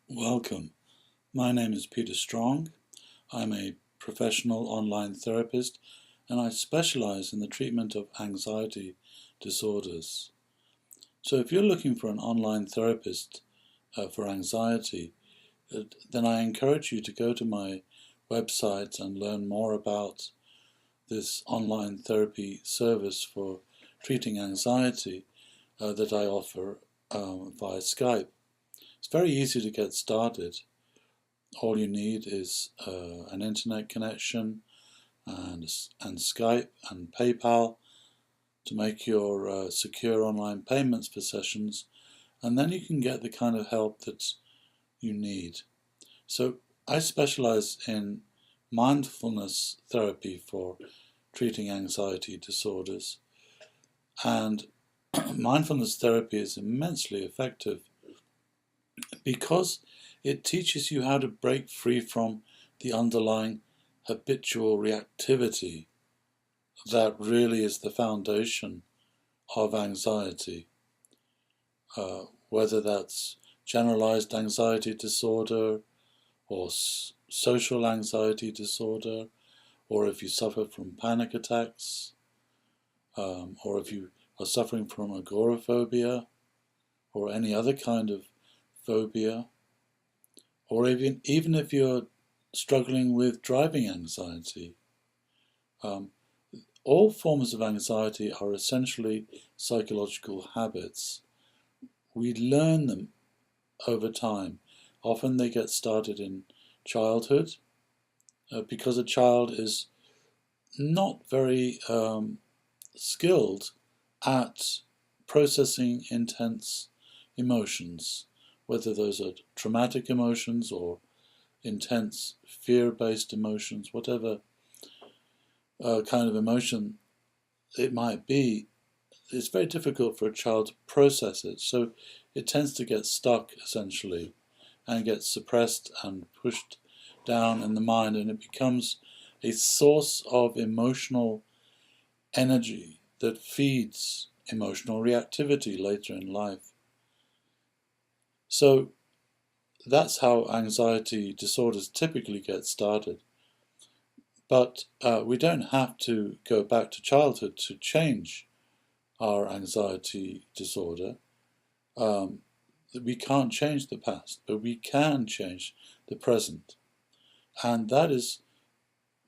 Welcome. My name is Peter Strong. I'm a professional online therapist and I specialize in the treatment of anxiety disorders. So if you're looking for an online therapist for anxiety, then I encourage you to go to my website and learn more about this online therapy service for treating anxiety that I offer via Skype. It's very easy to get started. All you need is an internet connection and Skype and PayPal to make your secure online payments for sessions, and then you can get the kind of help that you need. So I specialize in mindfulness therapy for treating anxiety disorders, and mindfulness therapy is immensely effective because it teaches you how to break free from the underlying habitual reactivity that really is the foundation of anxiety, whether that's generalized anxiety disorder or social anxiety disorder, or if you suffer from panic attacks, or if you are suffering from agoraphobia or any other kind of phobia, or even if you're struggling with driving anxiety. All forms of anxiety are essentially psychological habits. We learn them over time. Often they get started in childhood because a child is not very skilled at processing intense emotions, whether those are traumatic emotions or intense fear-based emotions, whatever kind of emotion it might be. It's very difficult for a child to process it, so it tends to get stuck essentially and gets suppressed and pushed down in the mind, and it becomes a source of emotional energy that feeds emotional reactivity later in life. So that's how anxiety disorders typically get started. But we don't have to go back to childhood to change our anxiety disorder. We can't change the past, but we can change the present. And that is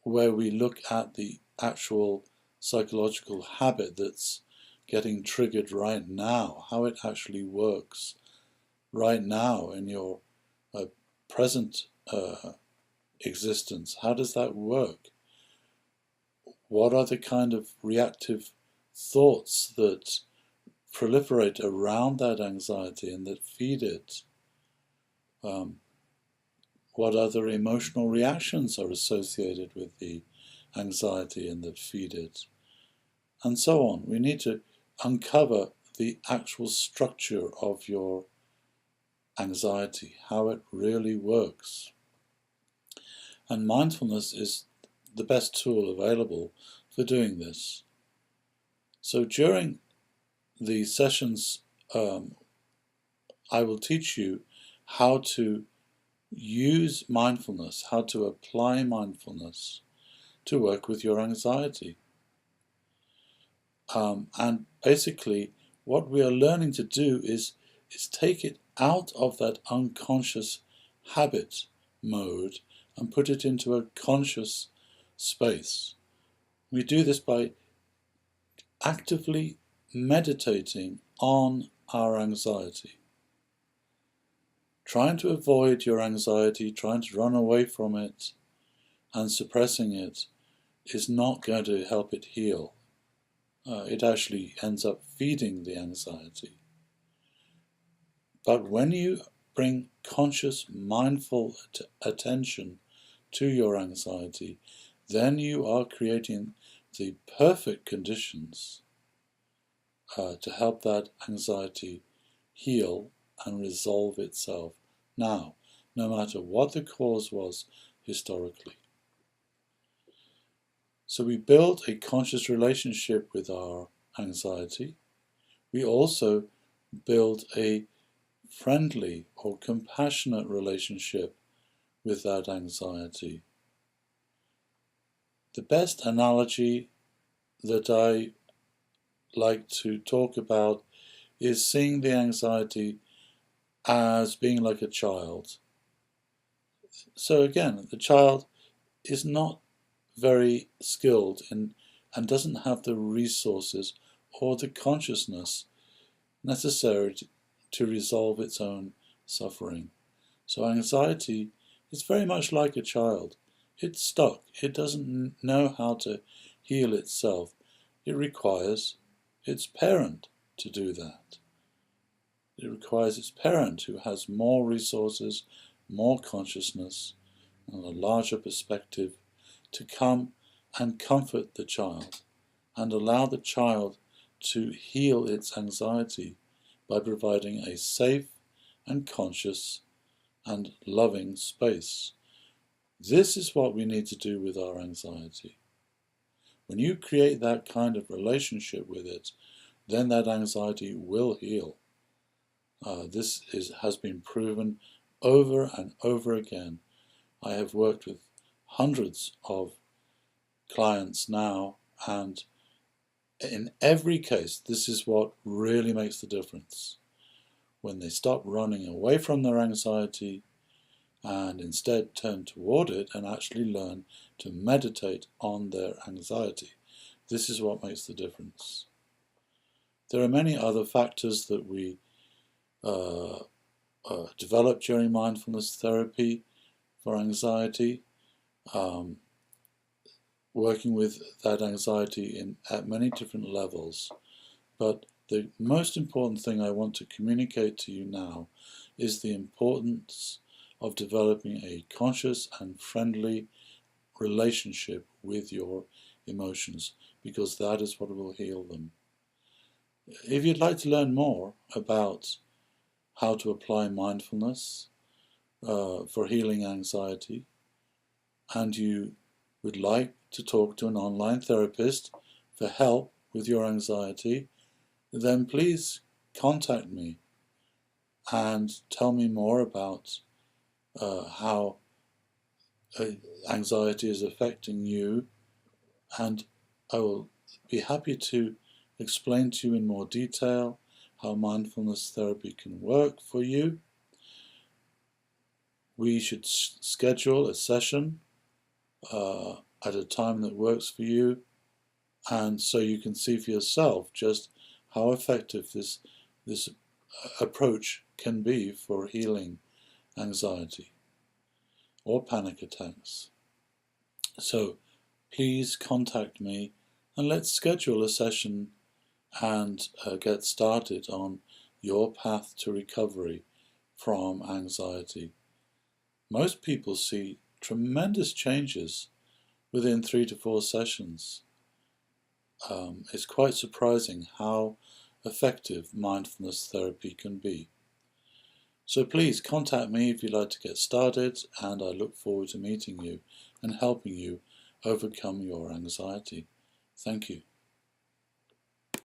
where we look at the actual psychological habit that's getting triggered right now, how it actually works right now in your present existence. How does that work? What are the kind of reactive thoughts that proliferate around that anxiety and that feed it? What other emotional reactions are associated with the anxiety and that feed it? And so on. We need to uncover the actual structure of your anxiety, how it really works. And mindfulness is the best tool available for doing this. So during the sessions, I will teach you how to use mindfulness, how to apply mindfulness to work with your anxiety. And basically, what we are learning to do is take it out of that unconscious habit mode and put it into a conscious space. We do this by actively meditating on our anxiety. Trying to avoid your anxiety, trying to run away from it, and suppressing it is not going to help it heal. It actually ends up feeding the anxiety. But when you bring conscious, mindful attention to your anxiety, then you are creating the perfect conditions to help that anxiety heal and resolve itself now, no matter what the cause was historically. So we build a conscious relationship with our anxiety. We also build a friendly or compassionate relationship with that anxiety. The best analogy that I like to talk about is seeing the anxiety as being like a child. So again, the child is not very skilled in and doesn't have the resources or the consciousness necessary to resolve its own suffering. So anxiety is very much like a child. It's stuck. It doesn't know how to heal itself. It requires its parent to do that. It requires its parent who has more resources, more consciousness, and a larger perspective to come and comfort the child and allow the child to heal its anxiety by providing a safe and conscious and loving space. This is what we need to do with our anxiety. When you create that kind of relationship with it, then that anxiety will heal. This has been proven over and over again. I have worked with hundreds of clients now, and in every case, this is what really makes the difference. When they stop running away from their anxiety and instead turn toward it and actually learn to meditate on their anxiety. This is what makes the difference. There are many other factors that we develop during mindfulness therapy for anxiety, working with that anxiety at many different levels. But the most important thing I want to communicate to you now is the importance of developing a conscious and friendly relationship with your emotions, because that is what will heal them. If you'd like to learn more about how to apply mindfulness for healing anxiety, and you would like to talk to an online therapist for help with your anxiety, then please contact me and tell me more about how anxiety is affecting you, and I will be happy to explain to you in more detail how mindfulness therapy can work for you. We should schedule a session at a time that works for you, and so you can see for yourself just how effective this approach can be for healing anxiety or panic attacks. So please contact me and let's schedule a session and get started on your path to recovery from anxiety. Most people see tremendous changes within 3 to 4 sessions. It's quite surprising how effective mindfulness therapy can be. So please contact me if you'd like to get started, and I look forward to meeting you and helping you overcome your anxiety. Thank you.